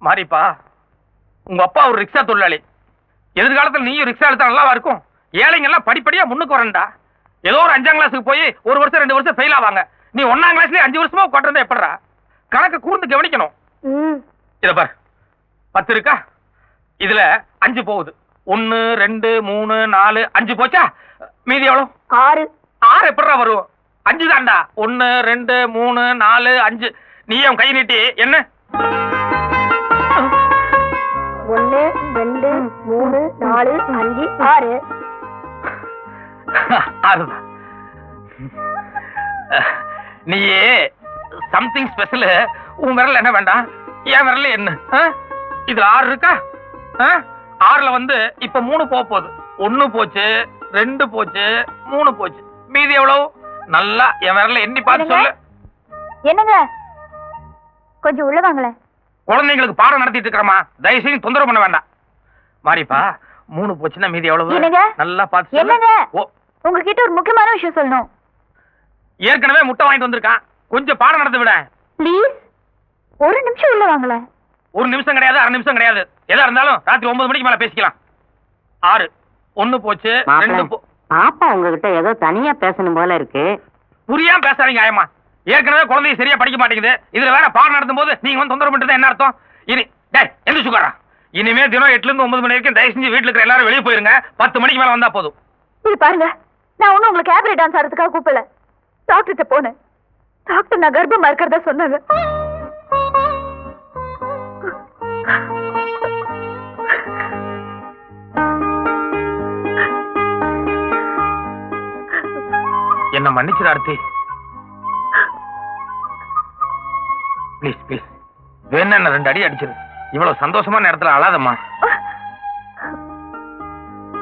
மாரிப்பா, உங்க அப்பா ஒரு ரிக்ஷா தொழிலாளி. எதிர்காலத்தில் நீயும் ரிக்ஷா எடுத்தா நல்லாவா இருக்கும்? ஏழைங்க எல்லாம் படிப்படியா முன்னுக்கு வரண்டா. ஏதோ ஒரு 5ஆம் கிளாஸுக்கு போய் 1 வருஷம் 2 வருஷம் ஃபெயில் ஆவாங்க. நீ 1ஆம் கிளாஸ்லயே 5 வருஷமா கொட்டுறதா எப்படா? கணக்கு கூர்ந்து கவனிக்கணும். இத பாரு, 10 இருக்கா? இதுல 5 போகுது. 1 2 3 4 5 போச்சா? மீதி எவ்வளவு? 6. 6 எப்படா வரும்? 5 தான்டா. 1 2 3 4 5. நீயும் கை நீட்டி என்ன? 1 2 3 4 5 6. 6 தான். நீ சம்திங் ஸ்பெஷல். உன் விரல் என்ன வேண்டாம், என் விரல் என்ன? இதுல 6 இருக்கா? 6ல வந்து இப்ப 3 போகுது. 1 போச்சு, 2 போச்சு, 3 போச்சு. மீதி எவ்வளவு? நல்லா என் விரல எண்ணி பார்த்து சொல்லு. என்னங்க, கொஞ்சம் உள்ள வாங்களேன். குழந்தைங்களுக்கு பாடம் நடத்திட்டு இருக்கிறமா, தயவு செய்து தொந்தரவு பண்ண வேண்டாம். மாரிப்பா, 3 போச்சுன்னா மீதி எவ்வளவு? நல்லா பார்த்து என்னங்க, உங்ககிட்ட ஒரு முக்கியமான விஷயம் சொல்லணும். ஏற்கனவே முட்டை வாங்கிட்டு வந்திருக்கான், கொஞ்சம் பாடம் நடத்த விட. ப்ளீஸ், ஒரு நிமிஷம் உள்ள வாங்களேன். 1 நிமிஷம் கிடையாது, 1/2 நிமிஷம் கிடையாது. எதா இருந்தாலும் ராத்திரி 9 மணிக்கு மேல பேசிக்கலாம். 6 1 போச்சு, 2 பாப்பா உங்ககிட்ட ஏதோ தனியா பேசணும் போல இருக்கு. புரியாம பேசாதீங்க ஆயமா. ஏற்கனவே குழந்தைய சரியா படிக்க மாட்டேங்குது, இதுல வேற பாடம் நடத்தும் போது நீங்க வந்து தொந்தரவு பண்ணிட்டு என்ன அர்த்தம்? இனி டேய் எந்திரிச்சு உட்காரா. இனிமே தினம் 8ல இருந்து 9 மணி வரைக்கும் தயவு செஞ்சு வீட்டுல இருக்கிற எல்லாரும் வெளியே போயிருங்க. 10 மணிக்கு மேல வந்தா போதும். இது பாருங்க, நான் ஒன்னும் உங்களுக்கு கேபரே டான்ஸ் ஆடுறதுக்காக கூப்பிடல. டாக்டர்கிட்ட போனேன். டாக்டர் நான் கர்ப்பமா இருக்கிறதா சொன்னாங்க. என்ன மன்னிச்சிரு ஆர்த்தி. ப்ளீஸ் ப்ளீஸ், வேணா 2 அடி அடிச்சிரு. இவ்வளவு சந்தோஷமான நேரத்துல அழாதம்மா.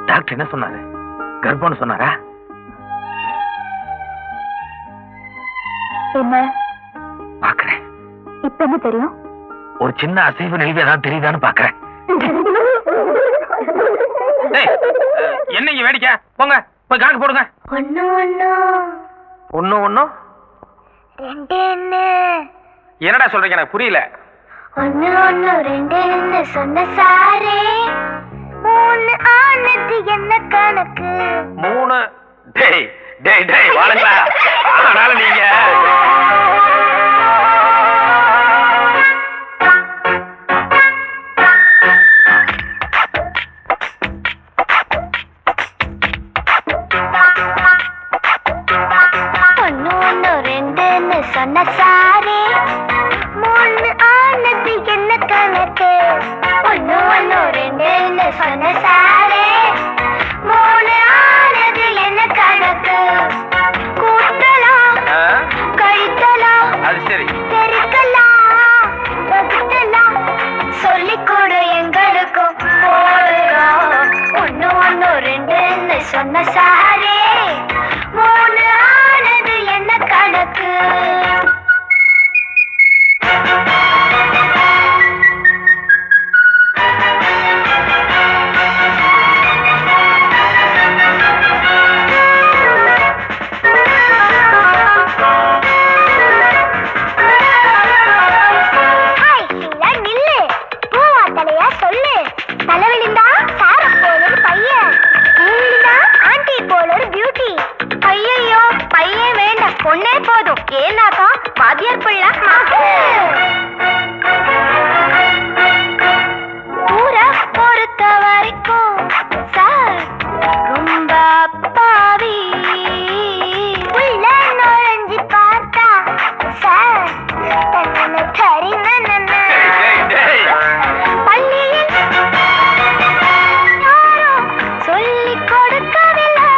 டாக்டர் என்ன சொன்னாரு? கர்ப்பம்னு சொன்னாரா? என்ன பாக்குறேன். இப்ப என்ன தெரியும்? ஒரு சின்ன அசைவு நெளிவு ஏதாவது தெரியுதான்னு பாக்குறேன். என்னங்க வேடிக்கை? போங்க போய் கணக்கு போடுங்க. 1 1 1 1 2 என்ன? என்னடா சொல்றீங்க? எனக்கு புரியல. 1 1 2 என்ன சொன்ன சாரே? 3 ஆனது என்ன கணக்கு? 3 டேய் டேய் டேய் வாழுங்களா. அதனால நீங்க சொன்ன சாரே 3 ஆனது என்ன கணக்கு? 1 1 2 சொன்ன சாரே 3 ஆனது என்ன கணக்கு? கூட்டலாம் கழித்தலாம், அது சரி, பெருக்கலாம் வகுத்தலாம், சொல்லிக் கொடு எங்களுக்கும் போடுறோம். 1 1 2 சொன்ன சாரே 3 ஆனது என்ன கணக்கு? பொண்ணே போதும், ஏன்னாக்கா வாத்தியார் பிள்ளை ஊரை பொறுத்த வரைக்கும் சார் ரொம்ப பாவி. உள்ள நுழைஞ்சு பார்த்தா சார் தன்னை தரின பள்ளியில் யாரும் சொல்லிக் கொடுக்கவில்லை.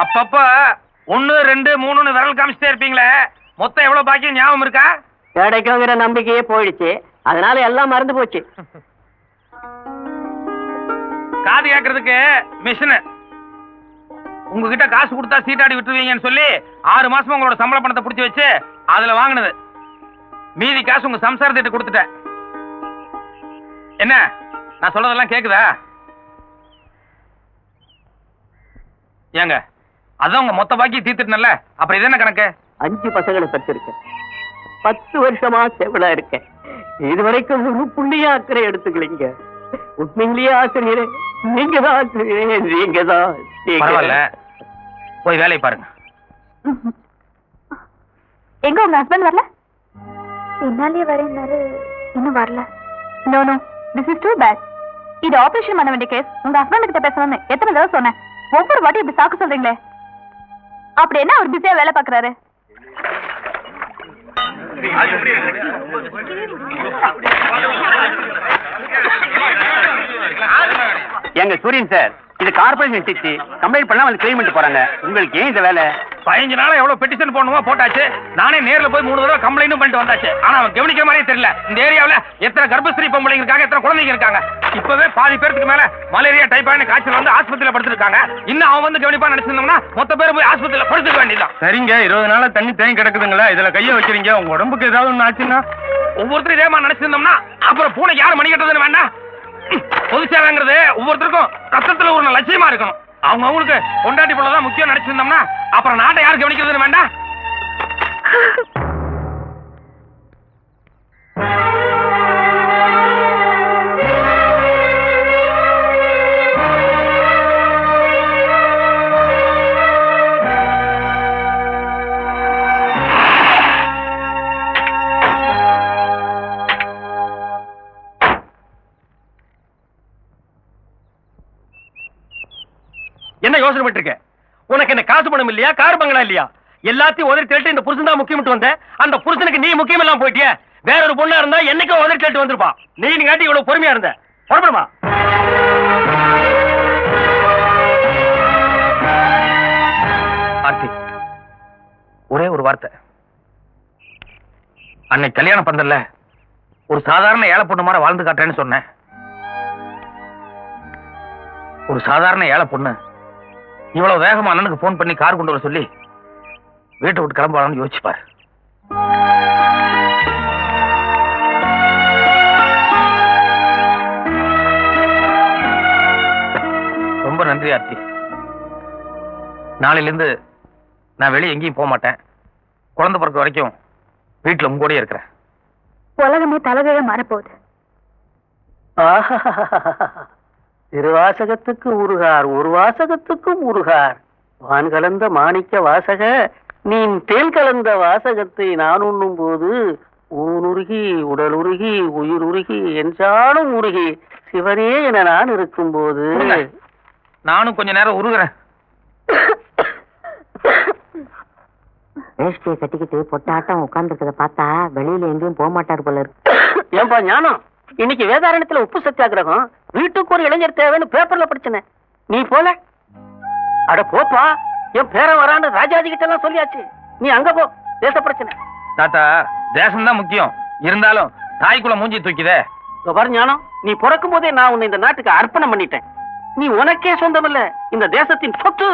அப்பப்ப 1 2 3ன்னு விரல் காமிச்சிட்டே இருப்பீங்களே, மொத்தம் எவ்வளவு பாக்கி ஞாபகம் இருக்கா? கிடைக்குங்கிற நம்பிக்கையே போயிடுச்சு, அதனால எல்லாம் மறந்து போச்சு. காது கேட்கறதுக்கு மிஷின். உங்ககிட்ட காசு கொடுத்தா சீட்டாடி விட்டுருவீங்கன்னு சொல்லி 6 மாசமா உங்களோட சம்பள பணத்தை புடிச்சு வச்சு அதுல வாங்கினது. மீதி காசு உங்க சம்சாரத்திட்ட கொடுத்துட்டேன். என்ன நான் சொல்றதெல்லாம் கேக்குதா? ஏங்க அதான் உங்க மொத்த பாக்கி தீர்த்துட்டல, அப்புறம் இது என்ன கணக்கு? 5 பசங்களை பெற்றிருக்கேன், 10 வருஷமா செவிலா இருக்கேன். இதுவரைக்கும் ஒரு புள்ளிய அக்கறை எடுத்துக்கலீங்க. உண்மையிலேயே ஆசிரியரே, நீங்க தான் ஆசிரியரே, நீங்க தான். பரவாயில்ல, போய் வேலையை பாருங்க. எங்க உங்க ஹஸ்பண்ட் வரல? பின்னாலே வரேன்னாரு, இன்னும் வரல. No no, this is too bad. இது ஆபரேஷன் பண்ண வேண்டிய கேஸ். உங்க ஹஸ்பண்ட் கிட்ட பேசணும்னு எத்தனை தடவை சொன்னேன். ஒவ்வொரு வாட்டி இப்படி சாக்கு சொல்றீங்களே. அப்படி என்ன அவர் பிஸியா வேலை பாக்குறாரு? எங்க சூரியன் சார், இது கார்பரேஷன் சிட்டி. கம்ப்ளைண்ட் பண்ணா வந்து கிளைம் பண்ணிட்டு போறாங்க. உங்களுக்கு ஏன் இந்த வேலை? 15 நாளா எவ்வளவு பெட்டிஷன் போடணுமோ போட்டாச்சு. நானே நேர்ல போய் 3 தடவை கம்ப்ளைண்டும் பண்ணிட்டு வந்தாச்சு. ஆனா அவன் கவனிக்கிற மாதிரியே தெரியல. இந்த ஏரியாவுல எத்தனை கர்ப்பஸ்திரீ பொம்பளைங்க இருக்காங்க, எத்தனை குழந்தைங்க இருக்காங்க. இப்பவே பாதி பேருக்கு மேல மலேரியா டைபாய்டு காய்ச்சல் வந்து ஆஸ்பத்திரியில படுத்திருக்காங்க. இன்னும் அவன் வந்து கவனிப்பா நினைச்சிருந்தோம்னா மொத்த பேரும் போய் ஆஸ்பத்திரியில படுத்துக்க வேண்டியதான். சரிங்க, 20 நாளா தண்ணி தேங்கி கிடக்குதுங்களா, இதுல கைய வைக்கிறீங்க. உங்க உடம்புக்கு ஏதாவது ஒண்ணு ஆச்சுன்னா? ஒவ்வொருத்தரும் இதே மாதிரி நினைச்சிருந்தோம்னா அப்புறம் பூனைக்கு யாரு மணி கட்டுறதுன்னு வேண்டாம். பொது சேவைங்கிறது ஒவ்வொருத்தருக்கும் ரத்தத்துல ஒரு லட்சியமா இருக்கணும். அவங்களுக்கு கொண்டாட்டி போலதான் முக்கியம் நினைச்சிருந்தோம்னா அப்புறம் நாட்டை யாரு கவனிக்கிறதுன்னு வேண்டாம். என்ன யோசனை பண்ணிட்டு இருக்க? உனக்கு என்ன காசு பணம் இல்லையா, கார் பங்களா இல்லையா? எல்லாத்தையும் உதறி தள்ளிட்டு இந்த புருஷன் தான் முக்கியம் வந்த. அந்த புருஷனுக்கு நீ முக்கியம் எல்லாம் போயிட்டிய. வேற ஒரு பொண்ணா இருந்தா என்னைக்கும் உதறி தள்ளிட்டு வந்திருப்பா. நீ காட்டி இவ்வளவு பொறுமையா இருந்த. புறப்படுமா? ஆர்த்தி, ஒரே ஒரு வார்த்தை. அன்னை கல்யாணம் பந்தல்ல ஒரு சாதாரண ஏழை பொண்ணு மாதிரி வாழ்ந்து காட்டுறேன்னு சொன்னேன். ஒரு சாதாரண ஏழை பொண்ணு இவ்வளவு வேகமா அண்ணனுக்கு போன் பண்ணி கார் கொண்டு வர சொல்லி வீட்டை விட்டு கிளம்பலாம்னு யோசிச்சுப்பாரு. ரொம்ப நன்றி ஆர்த்தி. நாளையில இருந்து நான் வெளியே எங்கேயும் போக மாட்டேன். குழந்தை பிறக்க வரைக்கும் வீட்டுல உங்க கூடயே இருக்கிறேன். உலகமே தலைகீழ மாறப்போகுது. திருவாசகத்துக்கு உருகார், ஒரு வாசகத்துக்கும் உருகார். வான் கலந்த மாணிக்க வாசக, நீ தேன் கலந்த வாசகத்தை நான் உண்ணும் போது ஊனுருகி உடல் உருகி உயிர் உருகி என்றாலும் உருகி சிவனே என நான் இருக்கும் போது நானும் கொஞ்ச நேரம் உருகுறேன். வேஷ்டியை கட்டிக்கிட்டு பொட்டாட்டம் உட்கார்ந்துருக்கத பார்த்தா வெளியில எங்கேயும் போக மாட்டார் போல இருக்கு. ஏன்பா ஞானம், இன்னைக்கு வேதாரண்யத்துல உப்பு சத்தியாகிரகம், வீட்டுக்கு ஒரு இளைஞர் தேவைன்னு பேப்பர்ல படிச்சனே, நீ போல? அட போப்பா, என் பேர வரான்னு ராஜாஜி கிட்ட எல்லாம் சொல்லியாச்சு. நீ அங்க போ, தேச பிரச்சனை. தாத்தா, தேசம்தான் முக்கியம். இருந்தாலும் தாய்க்குள்ள மூஞ்சி தூக்கிதே. பாரு ஞானம், நீ பிறக்கும் போதே நான் உன்னை இந்த நாட்டுக்கு அர்ப்பணம் பண்ணிட்டேன். நீ உனக்கே சொந்தம் இல்ல, இந்த தேசத்தின் சொத்து.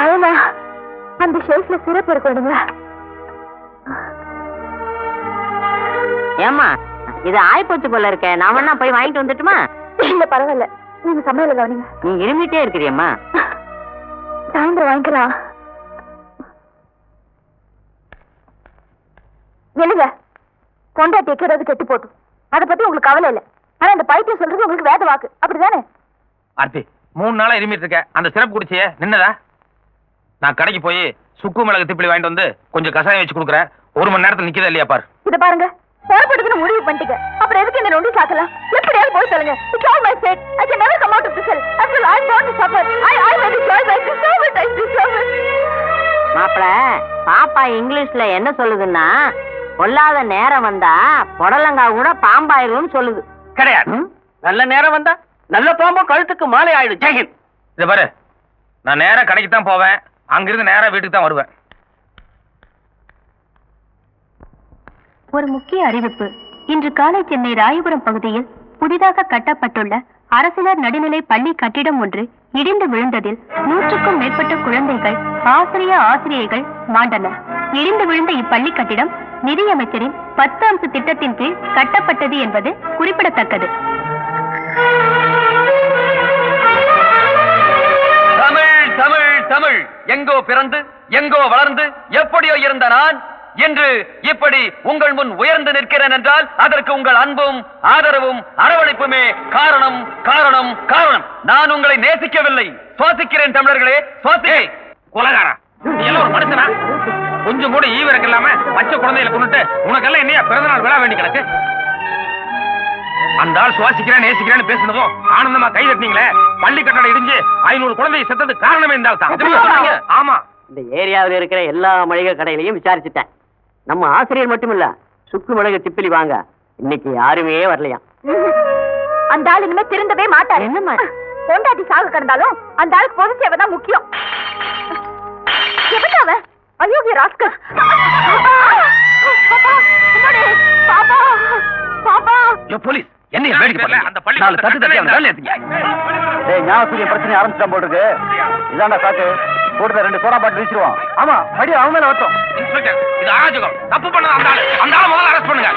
அழகா அந்த ஷெல்ஃப்ல சிறப்பு இருக்கணுங்களா? ஏமா இது ஆயிப்போச்சு போல இருக்க, நான் வேணா போய் வாங்கிட்டு வந்துட்டுமா? இல்ல பரவாயில்ல, நீங்க சமையல கவனிங்க. நீ இருமிட்டே இருக்கிறியம்மா. சாயந்தரம் வாங்கிக்கலாம். என்னங்க பொண்டாட்டி வைக்கிறது கெட்டு போட்டும், அதை பத்தி உங்களுக்கு கவலை இல்லை. ஆனா அந்த பைத்தியம் சொல்றது உங்களுக்கு வேத வாக்கு, அப்படிதானே? ஆர்த்தி, 3 நாளா இருமிட்டு இருக்க. அந்த சிறப்பு குடிச்சியே நின்னதா? நான் கடைக்கு போய் சுக்கு மிளகு திப்பிலி வாங்கிட்டு வந்து கொஞ்சம் கசாயம் வச்சு கொடுக்குறேன். 1 மணி நேரத்தில் நிக்கதா இல்லையா பாரு. இத பாருங்க, புறப்படுதுன்னு முடிவு பண்ணிட்டீங்க. அப்புறம் எதுக்கு இந்த நொண்டி சாக்கலாம்? எப்படியாவது போய் சொல்லுங்க. It's all my fate. I can never come out of this hell. After I'm born to suffer. I may destroy my deserve it. I deserve it. மாப்பிள, பாப்பா இங்கிலீஷ்ல என்ன சொல்லுதுன்னா, பொல்லாத நேரம் வந்தா புடலங்கா கூட பாம்பாயிரும்னு சொல்லுது. கிடையாது. நல்ல நேரம் வந்தா நல்ல பாம்பும் கழுத்துக்கு மாலை ஆயிடும். ஜெயஹிந்த். இத பாரு, நான் நேரா கடைக்கு தான் போவேன், அங்கிருந்து நேரா வீட்டுக்கு தான் வருவேன். ஒரு முக்கிய அறிவிப்பு. இன்று காலை சென்னை ராயபுரம் பகுதியில் புதிதாக கட்டப்பட்டுள்ள அரசினர் நடுநிலை பள்ளி கட்டிடம் ஒன்று இடிந்து விழுந்ததில் 100க்கும் மேற்பட்ட குழந்தைகள் ஆசிரியைகள் மாண்டனர். இடிந்து விழுந்த இப்பள்ளி கட்டிடம் நிதியமைச்சரின் 10 அம்ச திட்டத்தின் கீழ் கட்டப்பட்டது என்பது குறிப்பிடத்தக்கது. தமிழ் தமிழ் தமிழ் எங்கோ பிறந்து எங்கோ வளர்ந்து எப்படியோ இருந்த நான் இன்று இப்படி உங்கள் முன் உயர்ந்து நிற்கிறேன் என்றால் அதற்கு உங்கள் அன்பும் ஆதரவும் அரவணைப்புமே காரணம் காரணம் காரணம். நான் உங்களை நேசிக்கவில்லை, சுவாசிக்கிறேன் தமிழர்களே, சுவாசிக்கிறேன். கொலகாரா, நீ எல்லாம் ஒரு மனுஷனா? கொஞ்சம் கூட ஈவிரக்கு இல்லாம பச்சை குழந்தைகளை கொண்டுட்டு உனக்கெல்லாம் என்னையா பிறந்தநாள் விழா வேண்டி கிடக்கு? அந்த ஆள் சுவாசிக்கிறேன் நேசிக்கிறேன்னு பேசினதும் ஆனந்தமா கை தட்டினீங்களே. பள்ளி கட்டடம் இடிஞ்சு 500 குழந்தையை செத்தது காரணமே இந்த ஆள் தான். ஆமா, இந்த ஏரியாவில் இருக்கிற எல்லா மளிகை கடையிலையும் விசாரிச்சுட்டேன். நம்ம ஆசிரியர் மட்டும் இல்ல, சுக்கு மிளகு திப்பிலி வாங்க இன்னைக்கு யாருமே வரலையா. அந்த ஆள் இனிமே திருந்தவே மாட்டார். என்னமா பொண்டாட்டி சாக கிடந்தாலும் அந்த ஆளுக்கு பொது சேவை தான் முக்கியம். எவனாவ அயோக்கிய ராஸ்கல். போலீஸ் என்ன வேடிக்கை பாருங்க. அந்த பள்ளி நாலு தட்டு தட்டி அவன் வேலை ஏத்துங்க. டேய், ஞாபகம் பிரச்சனை ஆரம்பிச்சுட்டான் போல இருக்கு. இதாண்டா சாக்கு. கூட்டத்துல 2 சோடா பாட்டில் வீசிடுவான். ஆமா, படி அவன் மேல வரட்டும். இன்ஸ்பெக்டர், இது அராஜகம். தப்பு பண்ணது அந்த ஆளு. அந்த ஆளை முதல்ல அரெஸ்ட் பண்ணுங்க.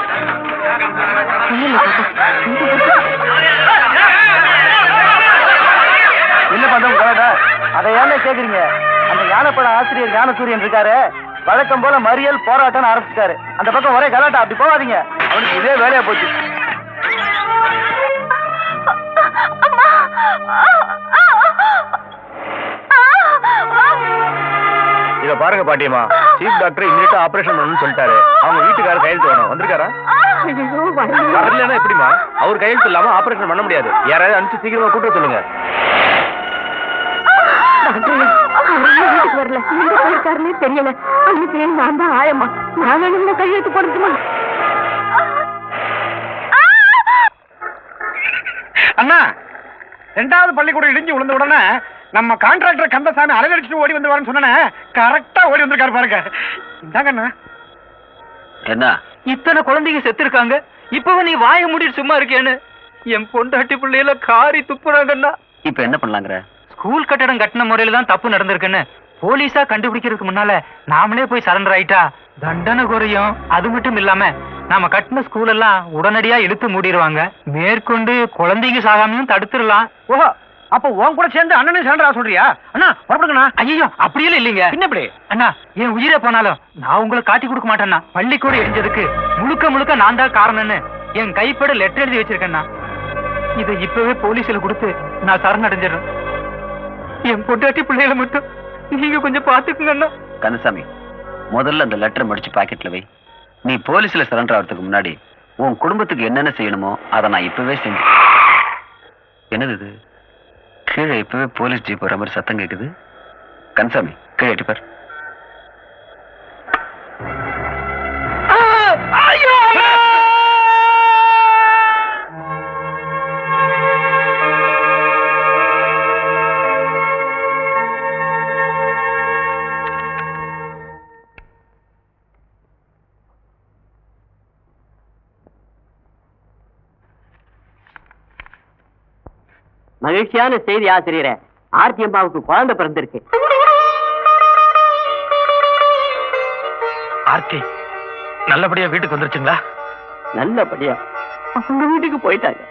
என்ன பண்றோம் கலடா? அதை ஏன்ல கேக்குறீங்க? அந்த ஞானப்பட ஆசிரியர் ஞானசூரியன் இருக்காரு, வழக்கம் போல மறியல் போராட்டம் ஆரம்பிச்சிட்டாரு. அந்த பக்கம் ஒரே கலாட்டா. அப்படி போகாதீங்க, அவனுக்கு இதே வேலையா போச்சு. இத பாருங்க பாட்டியம்மா, சீஃப் டாக்டர் இமிடியேட்டா ஆபரேஷன் பண்ணணும்னு சொல்லிட்டாரு. அவங்க வீட்டுக்காரர் கையெழுத்து வேணும். வந்திருக்காரா? வரலன்னா எப்படிமா? அவர் கையெழுத்து இல்லாம ஆபரேஷன் பண்ண முடியாது. யாராவது அனுப்பிச்சு சீக்கிரமா கூட்ட சொல்லுங்க. வீட்டுக்கு வரல, எங்க போயிருக்காருன்னே தெரியல. அன்னைக்கு நான் தான் ஆயம்மா, நான் என்ன கையெழுத்து போடுமா? அண்ணா, 2வது பள்ளிக்கூடம் இடிஞ்சு விழுந்த உடனே நம்ம கான்ட்ராக்டர் கந்தசாமி அலையடிச்சுட்டு ஓடி வந்து வரேன்னு சொன்னேன். கரெக்டா ஓடி வந்திருக்காரு பாருங்க. இந்தாங்க அண்ணா. என்ன இத்தனை குழந்தைங்க செத்து இருக்காங்க, இப்பவும் நீ வாய மூடிட்டு சும்மா இருக்கேன்னு என் பொண்டாட்டி பிள்ளையில காரி துப்புறாங்கண்ணா. இப்ப என்ன பண்ணலாங்கிற? ஸ்கூல் கட்டடம் கட்டின முறையில தான் தப்பு நடந்திருக்குன்னு போலீஸா கண்டுபிடிக்கிறதுக்கு முன்னால நாமளே போய் சரண்டர் ஆயிட்டா தண்டனை குறையும். அது மட்டும் இல்லாம நாம கட்டின ஸ்கூல் எல்லாம் உடனடியா இழுத்து மூடிடுவாங்க. மேற்கொண்டு குழந்தைங்க சாகாமையும் தடுத்துடலாம். ஓஹோ, அப்ப உன் கூட சேர்ந்து அண்ணனும் சரண்டரா சொல்றியா? அண்ணா புறப்படுங்கண்ணா. ஐயோ, அப்படியெல்லாம் இல்லைங்க. என்ன இப்படி? அண்ணா, என் உயிரை போனாலும் நான் உங்களை காட்டி கொடுக்க மாட்டேன்னா. பள்ளிக்கூடம் இடிஞ்சதுக்கு முழுக்க முழுக்க நான் தான் காரணம்னு என் கைப்பட லெட்டர் எழுதி வச்சிருக்கேன்னா. இதை இப்பவே போலீஸ்ல கொடுத்து நான் சரணடைஞ்சிடறேன். என் பொண்டாட்டி பிள்ளைகளை மட்டும் நீங்க கொஞ்சம் பாத்துக்குங்கண்ணா. கந்தசாமி, முதல்ல அந்த லெட்டர் முடிச்சு பாக்கெட்ல வை. நீ போலீஸ்ல சரண்டர் ஆகிறதுக்கு முன்னாடி உன் குடும்பத்துக்கு என்னென்ன செய்யணுமோ அதை நான் இப்பவே செஞ்சு. என்னது இது? கீழே இப்பவே போலீஸ் ஜீப் வர மாதிரி சத்தம் கேக்குது. கந்தசாமி, கீழே எட்டிப்பார். மகிழ்ச்சியான செய்தி ஆசிரியரே, ஆர்த்தி அம்மாவுக்கு குழந்தை பிறந்திருக்கு. ஆர்த்தி நல்லபடியா வீட்டுக்கு வந்துருச்சுங்களா? நல்லபடியா அவங்க வீட்டுக்கு போயிட்டாங்க.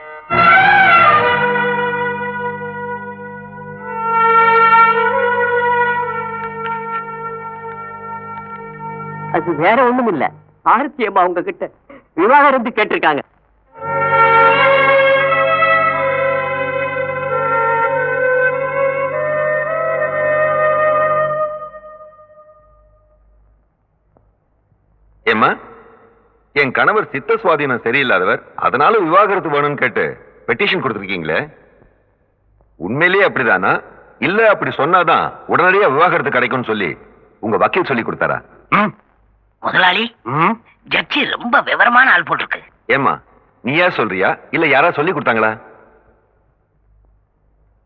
அது வேற ஒண்ணும் இல்ல, ஆர்த்தி அம்மா அவங்க கிட்ட விவாகரத்து கேட்டிருக்காங்க. ஏம்மா, என் கணவர் சித்த சுவாதீனம் சரியில்லாதவர், அதனால விவாகரத்து வேணும்னு கேட்டு பெட்டிஷன் கொடுத்துருக்கீங்களே, உண்மையிலேயே அப்படிதானா? இல்ல அப்படி சொன்னாதான் உடனடியா விவாகரத்து கிடைக்கும்னு சொல்லி உங்க வக்கீல் சொல்லி கொடுத்தாரா? முதலாளி, ஜட்ஜி ரொம்ப விவரமான ஆள் போட்டிருக்கு. ஏமா நீயா சொல்றியா இல்ல யாரா சொல்லி கொடுத்தாங்களா?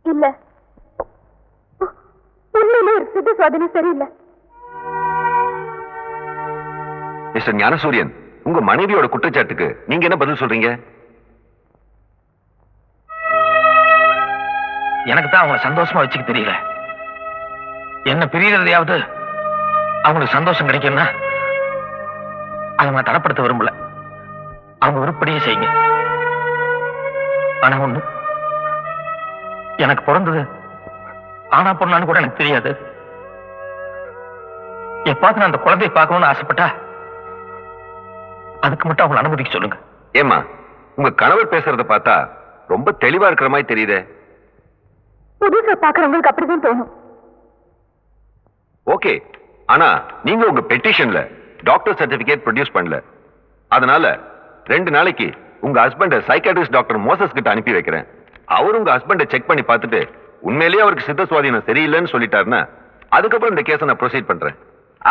இல்ல, உண்மையிலே சித்த சுவாதினம் சரியில்லை. மிஸ்டர் ஞானசூரியன், உங்க மனைவியோட குற்றச்சாட்டுக்கு நீங்க என்ன பதில் சொல்றீங்க? எனக்கு தான் அவங்களை சந்தோஷமா வச்சுக்க தெரியல. என்ன பிரியறதையாவது அவங்களுக்கு சந்தோஷம் கிடைக்கும்னா அதை நான் தடப்படுத்த விரும்பல. அவங்க உருப்படியே செய்யுங்க. ஆனா ஒண்ணு, எனக்கு பிறந்தது ஆனா பொண்ணான்னு கூட எனக்கு தெரியாது. எப்பாவது நான் அந்த குழந்தையை பார்க்கணும்னு ஆசைப்பட்டா அதுக்கு மட்டும் அவங்களை அனுமதிக்க சொல்லுங்க. ஏமா உங்க கணவர் பேசுறத பார்த்தா ரொம்ப தெளிவா இருக்கிற மாதிரி தெரியுதே. புதுசா பாக்குறவங்களுக்கு அப்படிதான் தோணும். ஓகே, ஆனா நீங்க உங்க பெட்டிஷன்ல டாக்டர் சர்டிபிகேட் ப்ரொடியூஸ் பண்ணல. அதனால 2 நாளைக்கு உங்க ஹஸ்பண்ட சைக்காட்ரிஸ்ட் டாக்டர் மோசஸ் கிட்ட அனுப்பி வைக்கிறேன். அவர் உங்க ஹஸ்பண்ட செக் பண்ணி பார்த்துட்டு உண்மையிலேயே அவருக்கு சித்த சுவாதீனம் சரியில்லைன்னு சொல்லிட்டாருன்னா அதுக்கப்புறம் இந்த கேஸை நான் ப்ரொசீட் பண்றேன்.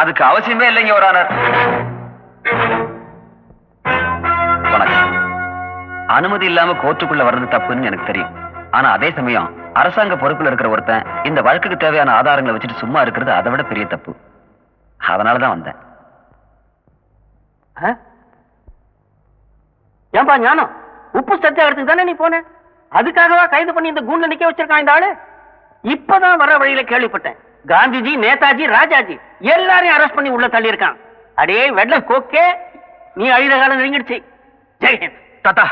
அதுக்கு அவசியமே இல்லைங்க யுவர் ஆனர். வணக்கம். அனுமதி இல்லாம கோர்ட்டுக்குள்ள வர்றது தப்புன்னு எனக்கு தெரியும். ஆனா அதே சமயம் அரசாங்க பொறுப்புல இருக்கிற ஒருத்தன் இந்த வழக்குக்கு தேவையான ஆதாரங்களை வச்சுட்டு சும்மா இருக்கிறது அதை விட பெரிய தப்பு. அதனாலதான் வந்தேன். ஏன்பா ஞானம், உப்பு சத்தியாகிறதுக்கு தானே நீ போன? அதுக்காகவா கைது பண்ணி இந்த கூண்டுல நிக்க வச்சிருக்கான் இந்த ஆளு? இப்பதான் வர வழியில கேள்விப்பட்டேன், காந்திஜி, நேதாஜி, ராஜாஜி எல்லாரையும் அரெஸ்ட் பண்ணி உள்ள தள்ளி இருக்கான். அடே வெள்ள கோக்கே, நீ அழித காலம் நெருங்கிடுச்சு. ஜெயஹிந்த். தாத்தா,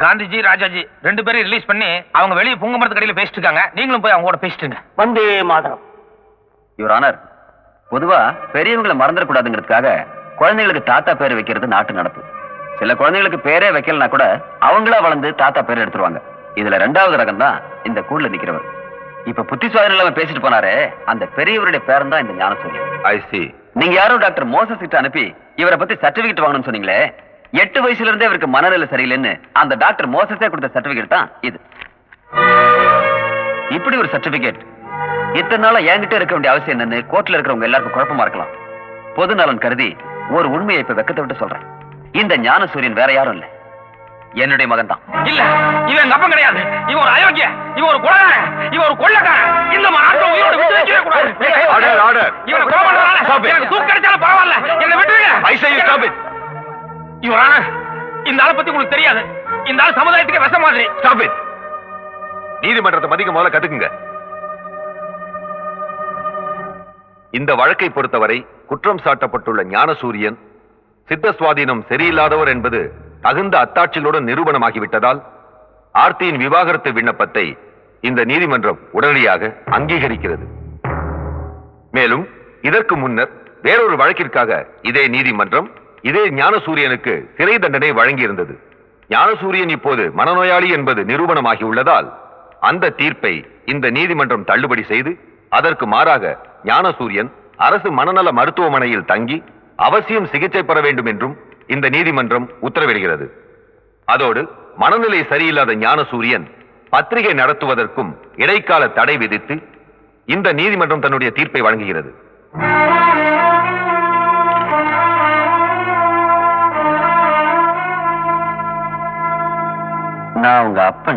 காந்திஜி ராஜாஜி 2 பேரும் ரிலீஸ் பண்ணி அவங்க வெளியே புங்க மரத்து கடையில பேசிட்டு இருக்காங்க. நீங்களும் போய் அவங்க கூட பேசிட்டுங்க. வந்தே மாதரம். யுவர் ஆனர், பொதுவா பெரியவங்களை மறந்துடக்கூடாதுங்கிறதுக்காக குழந்தைகளுக்கு தாத்தா பேர் வைக்கிறது நாட்டு நடப்பு. சில குழந்தைகளுக்கு பேரே வைக்கலனா கூட அவங்களா வளர்ந்து தாத்தா பேர் எடுத்துருவாங்க. இதுல 2வது ரகம் தான் இந்த கூண்டுல நிக்கிறவர். இப்ப புத்தி சுவாதீனம் இல்லாம பேசிட்டு போனாரு, அந்த பெரியவருடைய பேரன் தான் இந்த ஞானசூரியன். ஐ சி. நீங்க யாரோ டாக்டர் மோசஸ் கிட்ட அனுப்பி இவரை பத்தி சர்டிபிகேட் வாங்கணும்னு சொன்னீங்களே. 8 வயசுல இருந்தே இவருக்கு மனநிலை சரியில்லைன்னு அந்த டாக்டர் மோசஸே கொடுத்த சர்டிபிகேட் தான் இது. இப்படி ஒரு சர்டிபிகேட் இத்தனை நாளா என்கிட்ட இருக்க வேண்டிய அவசியம் என்னன்னு கோர்ட்ல இருக்கிறவங்க எல்லாருக்கும் குழப்பமா இருக்கலாம். பொது நலன் கருதி ஒரு உண்மையை இப்ப வெக்கத்தை விட்டு சொல்றேன். இந்த ஞானசூரியன் வேற யாரும் இல்ல, என்னுடைய மகன் தான். இல்ல, இவன் எங்க அப்பன் கிடையாது. இவன் ஒரு அயோக்கிய, இவன் ஒரு கொலைகாரன், இவன் ஒரு கொள்ளைக்காரன். இந்த நாட்டை உயிரோட விட்டு வைக்கவே கூடாது. Order, order. இவனை கொலை பண்றதால எனக்கு தூக்கு கிடைச்சாலும் பரவாயில்ல, என்னை விட்டுருங்க. I say you stop it. Your honour, இந்த ஆளை பத்தி உங்களுக்கு தெரியாது. இந்த ஆள் சமுதாயத்துக்கு விஷம் மாதிரி. Stop it. நீதிமன்றத்தை மதிக்க முதல்ல கத்துக்குங்க. இந்த வழக்கை பொறுத்தவரை குற்றம் சாட்டப்பட்டுள்ள ஞானசூரியன் சித்த சுவாதீனம் சரியில்லாதவர் என்பது தகுந்த அத்தாட்சிகளுடன் நிரூபணமாகிவிட்டதால் ஆர்த்தியின் விவாகரத்து விண்ணப்பத்தை இந்த நீதிமன்றம் உடனடியாக அங்கீகரிக்கிறது. மேலும் இதற்கு முன்னர் வேறொரு வழக்கிற்காக இதே நீதிமன்றம் இதே ஞானசூரியனுக்கு சிறை தண்டனை வழங்கியிருந்தது. ஞானசூரியன் இப்போது மனநோயாளி என்பது நிரூபணமாகி உள்ளதால் அந்த தீர்ப்பை இந்த நீதிமன்றம் தள்ளுபடி செய்து அதற்கு மாறாக ஞானசூரியன் அரசு மனநல மருத்துவமனையில் தங்கி அவசியம் சிகிச்சை பெற வேண்டும் என்றும் இந்த நீதிமன்றம் உத்தரவிடுகிறது. அதோடு மனநிலை சரியில்லாத ஞானசூரியன் பத்திரிகை நடத்துவதற்கும் இடைக்கால தடை விதித்து இந்த நீதிமன்றம் தன்னுடைய தீர்ப்பை வழங்குகிறது. நான் உங்க அப்பன்